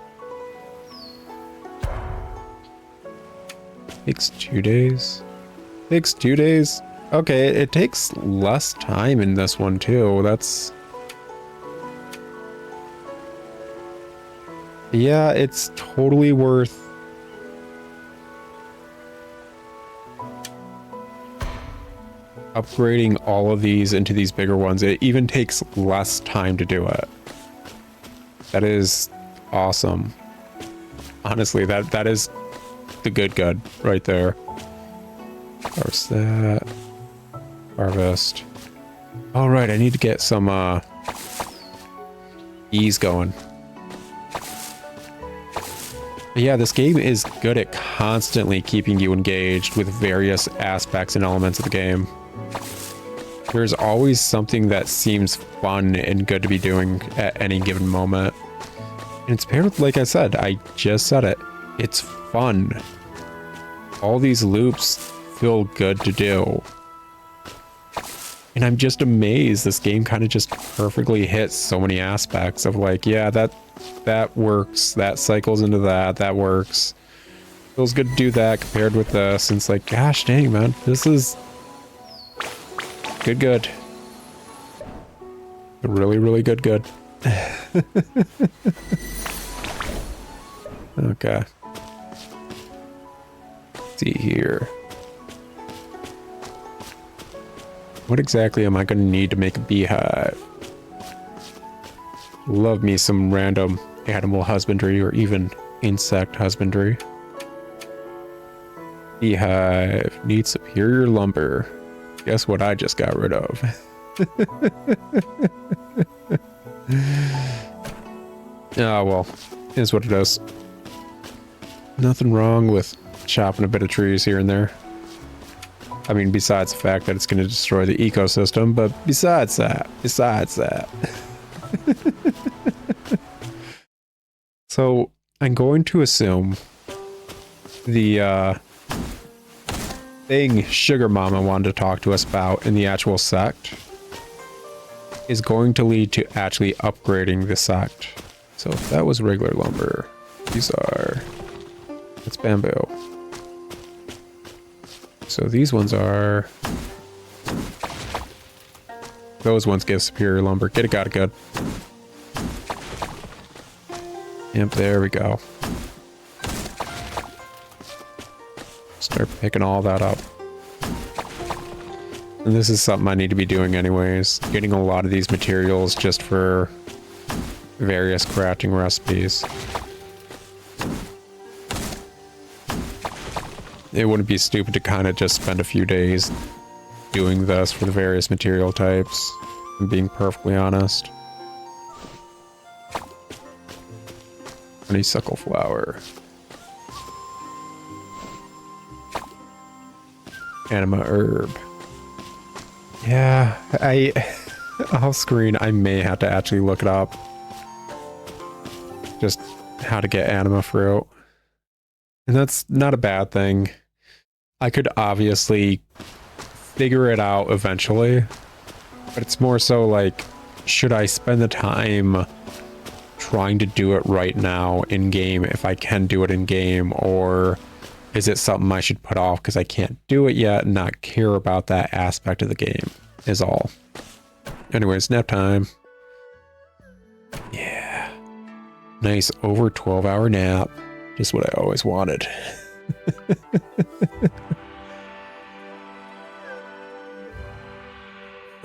Takes 2 days. Takes 2 days. Okay, it takes less time in this one too. That's... Yeah, it's totally worth... upgrading all of these into these bigger ones. It even takes less time to do it. That is awesome. Honestly, that is the good right there. Harvest that. Harvest. All right, I need to get some bees going. But yeah, this game is good at constantly keeping you engaged with various aspects and elements of the game. There's always something that seems fun and good to be doing at any given moment. And it's paired with, like I said, I just said it, it's fun. All these loops feel good to do. And I'm just amazed this game kind of just perfectly hits so many aspects of like, yeah, that works, that cycles into that works. Feels good to do that compared with this. And it's like, gosh dang, man, this is good. Really, really good. Okay. Let's see here. What exactly am I going to need to make a beehive? Love me some random animal husbandry or even insect husbandry. Beehive needs superior lumber. Guess what I just got rid of? Oh, well, is what it is. Nothing wrong with chopping a bit of trees here and there. I mean, besides the fact that it's going to destroy the ecosystem, but besides that. So, I'm going to assume the thing Sugar Mama wanted to talk to us about in the actual sect is going to lead to actually upgrading the sect. So if that was regular lumber, these are, it's bamboo. So these ones are, those ones give superior lumber. Get it, got it, good. Yep, there we go. Start picking all that up. And this is something I need to be doing anyways. Getting a lot of these materials just for various crafting recipes. It wouldn't be stupid to kind of just spend a few days doing this for the various material types. I'm being perfectly honest. Honeysuckle flower. Anima herb. Yeah, off screen I may have to actually look it up. Just how to get anima fruit. And that's not a bad thing. I could obviously figure it out eventually, but it's more so like, should I spend the time trying to do it right now in game if I can do it in game, or is it something I should put off because I can't do it yet and not care about that aspect of the game is all. Anyways, nap time. Yeah. Nice over 12-hour nap. Just what I always wanted.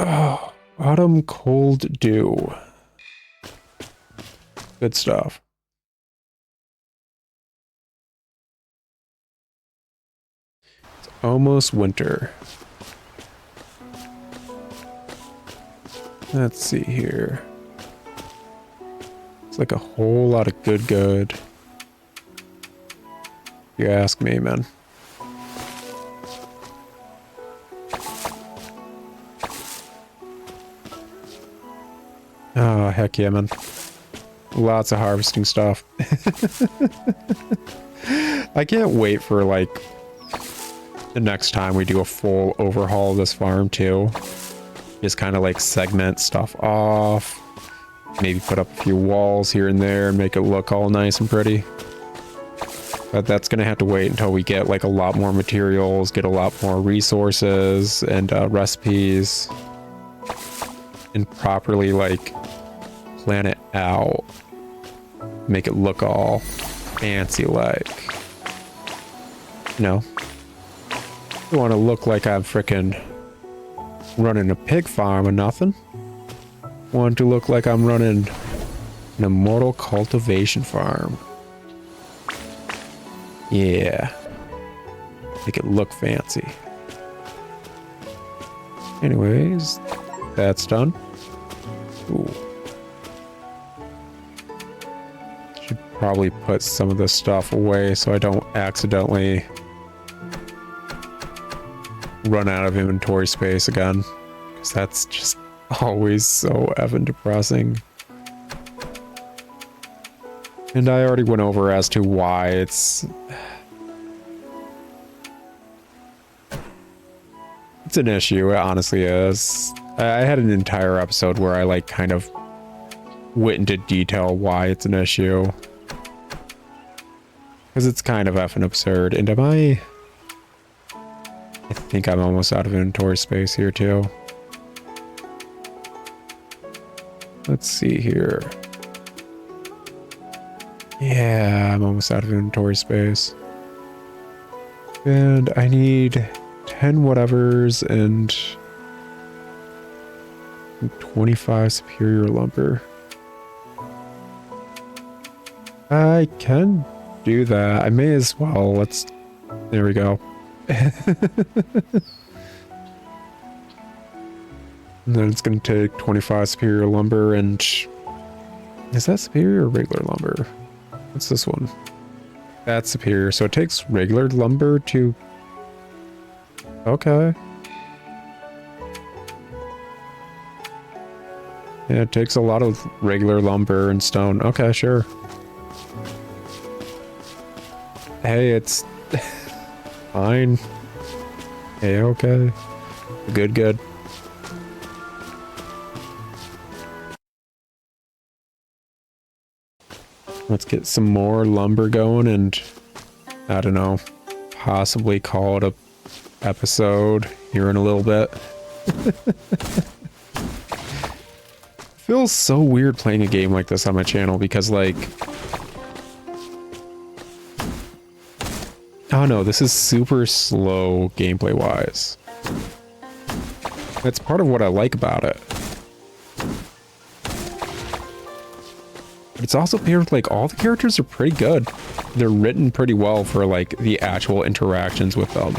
Oh, autumn cold dew. Good stuff. It's almost winter. Let's see here. It's like a whole lot of good. You ask me, man. Oh, heck yeah, man. Lots of harvesting stuff. I can't wait for, like, the next time we do a full overhaul of this farm, too. Just kind of, like, segment stuff off. Maybe put up a few walls here and there and make it look all nice and pretty. But that's going to have to wait until we get, like, a lot more materials, get a lot more resources and recipes. And properly, like, plan it out. Make it look all fancy like. You know? I want to look like I'm frickin' running a pig farm or nothing. Want to look like I'm running an immortal cultivation farm. Yeah. Make it look fancy. Anyways, that's done. Ooh. Should probably put some of this stuff away so I don't accidentally run out of inventory space again. Because that's just always so effing depressing. And I already went over as to why it's an issue. It honestly is. I had an entire episode where I like kind of went into detail why it's an issue. Because it's kind of effing absurd. And I think I'm almost out of inventory space here too. Let's see here. Yeah, I'm almost out of inventory space. And I need 10 whatevers and 25 superior lumber. I can do that. I may as well. Let's... There we go. And then it's going to take 25 superior lumber and... Is that superior or regular lumber? What's this one? That's superior. So it takes regular lumber to... Okay. Yeah, it takes a lot of regular lumber and stone. Okay, sure. Hey, it's Fine. Hey, okay. Good, good. Let's get some more lumber going and, I don't know, possibly call it a episode here in a little bit. Feels so weird playing a game like this on my channel because, like, oh no, this is super slow gameplay wise. That's part of what I like about it. But it's also paired with, like, all the characters are pretty good. They're written pretty well for, like, the actual interactions with them.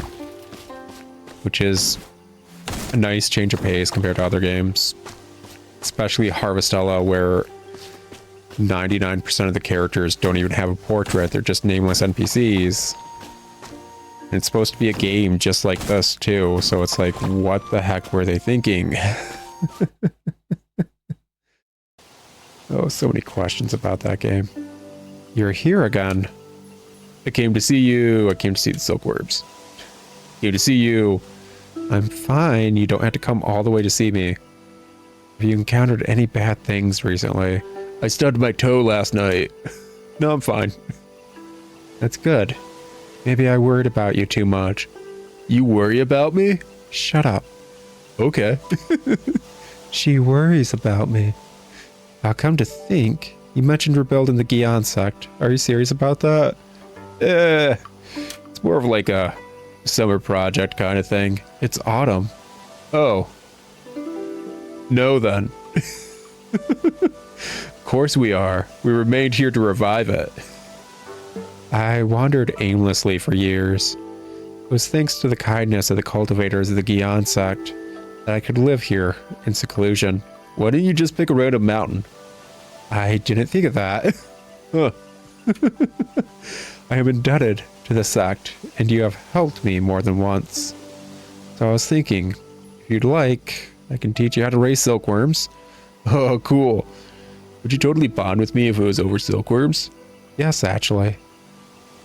Which is a nice change of pace compared to other games. Especially Harvestella, where 99% of the characters don't even have a portrait. They're just nameless NPCs. And it's supposed to be a game just like this, too. So it's like, what the heck were they thinking? Oh, so many questions about that game. You're here again. I came to see you. I came to see the silkworms. Came to see you. I'm fine. You don't have to come all the way to see me. Have you encountered any bad things recently? I stubbed my toe last night. No, I'm fine. That's good. Maybe I worried about you too much. You worry about me? Shut up. Okay. She worries about me. I'll come to think. You mentioned rebuilding the Gion sect. Are you serious about that? It's more of like a summer project kind of thing. It's autumn. Oh. No then. Of course we are. We remained here to revive it. I wandered aimlessly for years. It was thanks to the kindness of the cultivators of the Gion sect that I could live here in seclusion. Why didn't you just pick a random mountain? I didn't think of that. Huh. I am indebted to the sect, and you have helped me more than once. So I was thinking, if you'd like, I can teach you how to raise silkworms. Oh, cool. Would you totally bond with me if it was over silkworms? Yes, actually.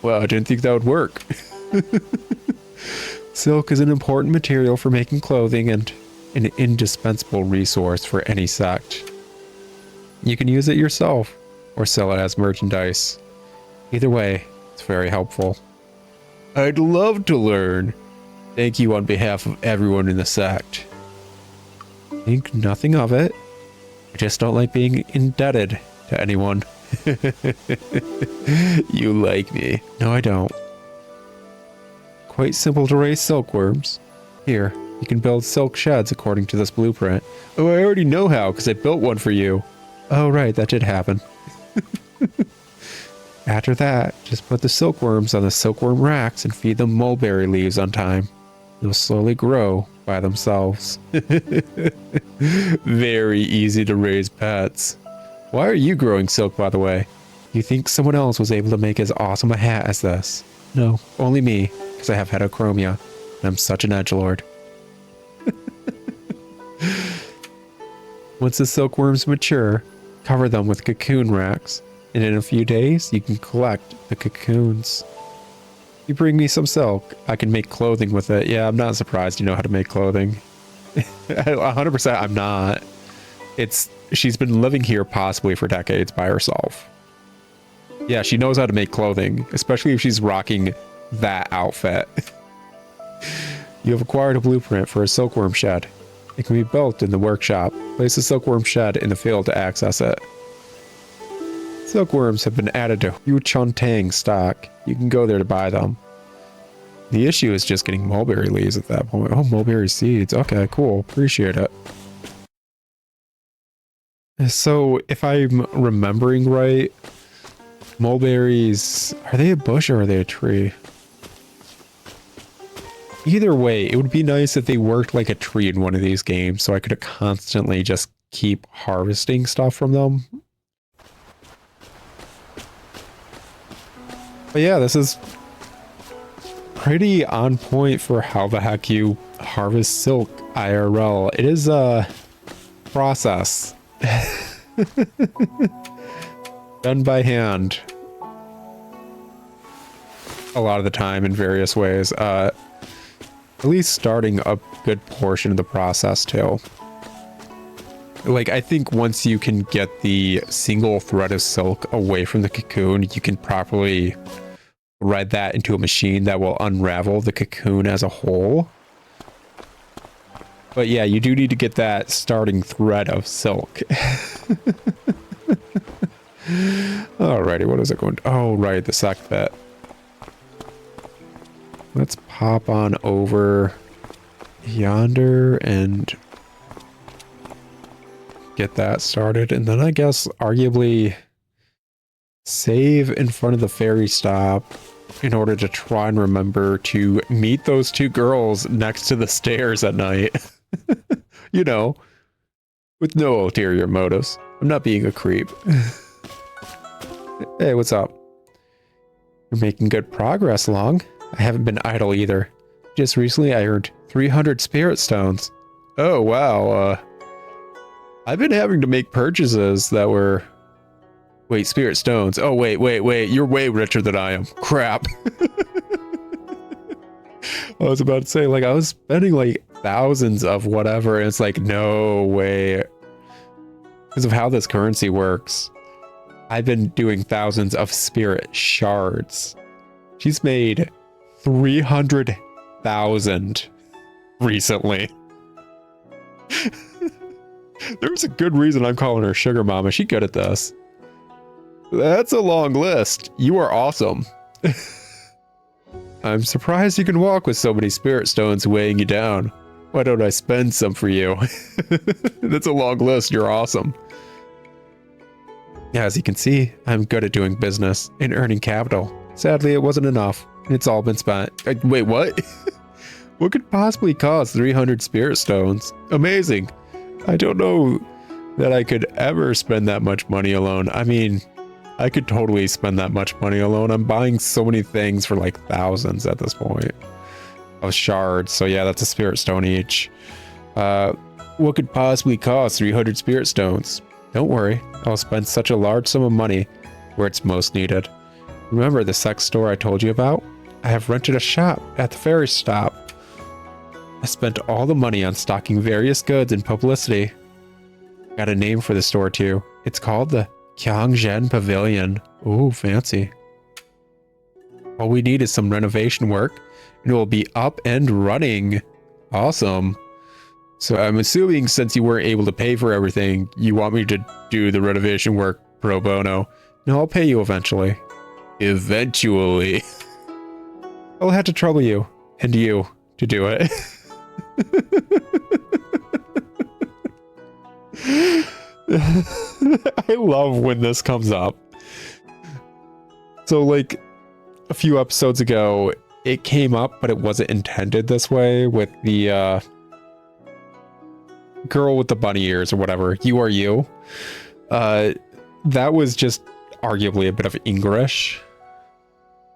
Well, I didn't think that would work. Silk is an important material for making clothing and an indispensable resource for any sect. You can use it yourself or sell it as merchandise. Either way, it's very helpful. I'd love to learn. Thank you on behalf of everyone in the sect. Think nothing of it. I just don't like being indebted to anyone. You like me. No, I don't. Quite simple to raise silkworms. Here, you can build silk sheds according to this blueprint. Oh, I already know how because I built one for you. Oh, right, that did happen. After that, just put the silkworms on the silkworm racks and feed them mulberry leaves on time. They'll slowly grow by themselves. Very easy to raise pets. Why are you growing silk, by the way? You think someone else was able to make as awesome a hat as this? No, only me, because I have heterochromia, and I'm such an edgelord. Once the silkworms mature, cover them with cocoon racks, and in a few days, you can collect the cocoons. You bring me some silk, I can make clothing with it. Yeah, I'm not surprised you know how to make clothing. 100% I'm not. She's been living here possibly for decades by herself. Yeah, she knows how to make clothing, especially if she's rocking that outfit. You have acquired a blueprint for a silkworm shed. It can be built in the workshop. Place a silkworm shed in the field to access it. Silkworms have been added to Hu Chontang stock. You can go there to buy them. The issue is just getting mulberry leaves at that point. Oh, mulberry seeds. Okay, cool. Appreciate it. So, if I'm remembering right, mulberries, are they a bush or are they a tree? Either way, it would be nice if they worked like a tree in one of these games so I could constantly just keep harvesting stuff from them. But yeah, this is pretty on point for how the heck you harvest silk IRL. It is a process. Done by hand. a lot of the time in various ways. At least starting a good portion of the process too. Like, I think once you can get the single thread of silk away from the cocoon, you can properly thread that into a machine that will unravel the cocoon as a whole. But yeah, you do need to get that starting thread of silk. Alrighty, what is it going to? Oh, right, the sack bit. Let's pop on over yonder and get that started. And then I guess arguably save in front of the ferry stop in order to try and remember to meet those two girls next to the stairs at night. You know, with no ulterior motives. I'm not being a creep. Hey, what's up? You're making good progress, Long. I haven't been idle either. Just recently I earned 300 spirit stones. Oh, wow. I've been having to make purchases that were... Wait, spirit stones. Oh, wait. You're way richer than I am. Crap. I was about to say, like, I was spending, like, thousands of whatever, and it's like, no way. Because of how this currency works, I've been doing thousands of spirit shards. She's made 300,000 recently. There's a good reason I'm calling her Sugar Mama. She's good at this. That's a long list. You are awesome. I'm surprised you can walk with so many spirit stones weighing you down. Why don't I spend some for you? That's a long list. You're awesome. As you can see, I'm good at doing business and earning capital. Sadly, it wasn't enough. It's all been spent. Wait, what? What could possibly cost 300 spirit stones? Amazing. I don't know that I could ever spend that much money alone. I mean, I could totally spend that much money alone. I'm buying so many things for like thousands at this point of shards. So yeah, that's a spirit stone each. What could possibly cost 300 spirit stones? Don't worry, I'll spend such a large sum of money where it's most needed. Remember the sex store I told you about? I have rented a shop at the ferry stop. I spent all the money on stocking various goods and publicity. Got a name for the store too. It's called the Kyangzhen Pavilion. Ooh, fancy. All we need is some renovation work, and it will be up and running. Awesome. So I'm assuming since you weren't able to pay for everything, you want me to do the renovation work pro bono. No, I'll pay you eventually. Eventually. I'll have to trouble you, and you, to do it. I love when this comes up. So like a few episodes ago, it came up, but it wasn't intended this way with the girl with the bunny ears or whatever. You are you. That was just arguably a bit of English.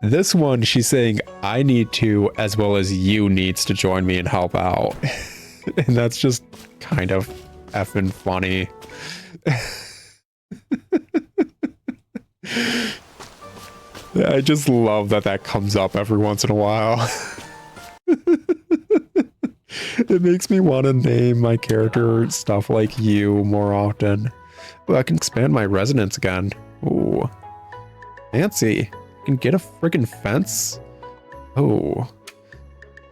This one, she's saying, I need to, as well as you needs to join me and help out. And that's just kind of effing funny. I just love that that comes up every once in a while. It makes me want to name my character stuff like you more often. Well, I can expand my residence again. Ooh. Fancy. I can get a freaking fence. Oh.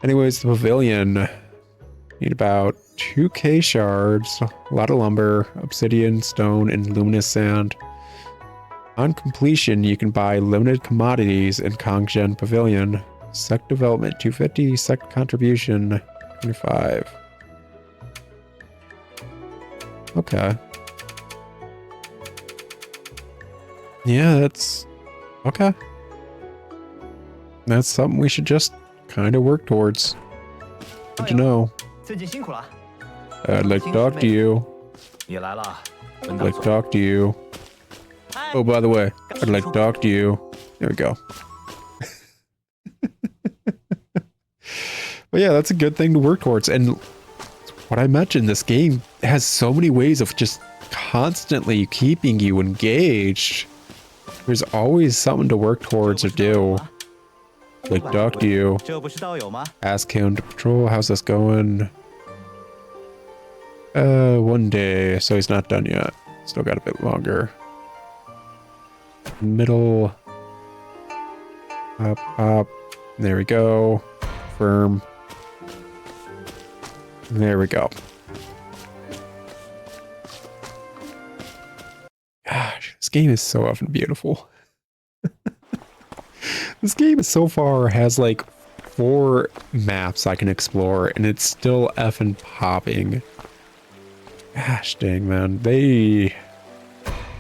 Anyways, the pavilion. Need about 2k shards, a lot of lumber, obsidian, stone, and luminous sand. On completion, you can buy limited commodities in Kongzhen Pavilion. Sect development 250, sect contribution 25. Okay. Yeah, that's okay. That's something we should just kind of work towards. Good to know. I'd like to talk to you. I'd like to talk to you. Oh, by the way, I'd like to talk to you. There we go. But yeah, that's a good thing to work towards. And what I mentioned, this game has so many ways of just constantly keeping you engaged. There's always something to work towards or do. Like, talk to you. 这不是道友吗？ Ask him to patrol. How's this going? One day. So he's not done yet. Still got a bit longer. Middle. Up, up. There we go. Firm. There we go. Gosh, this game is so effing beautiful. This game so far has like 4 maps I can explore, and it's still effing popping. Gosh dang, man. They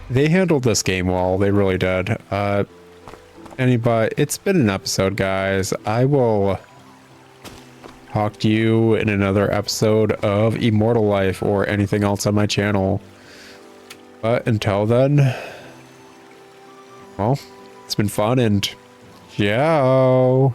handled this game well. They really did. Anybody, it's been an episode, guys. I will talk to you in another episode of Immortal Life or anything else on my channel. But until then, well, it's been fun, and ciao.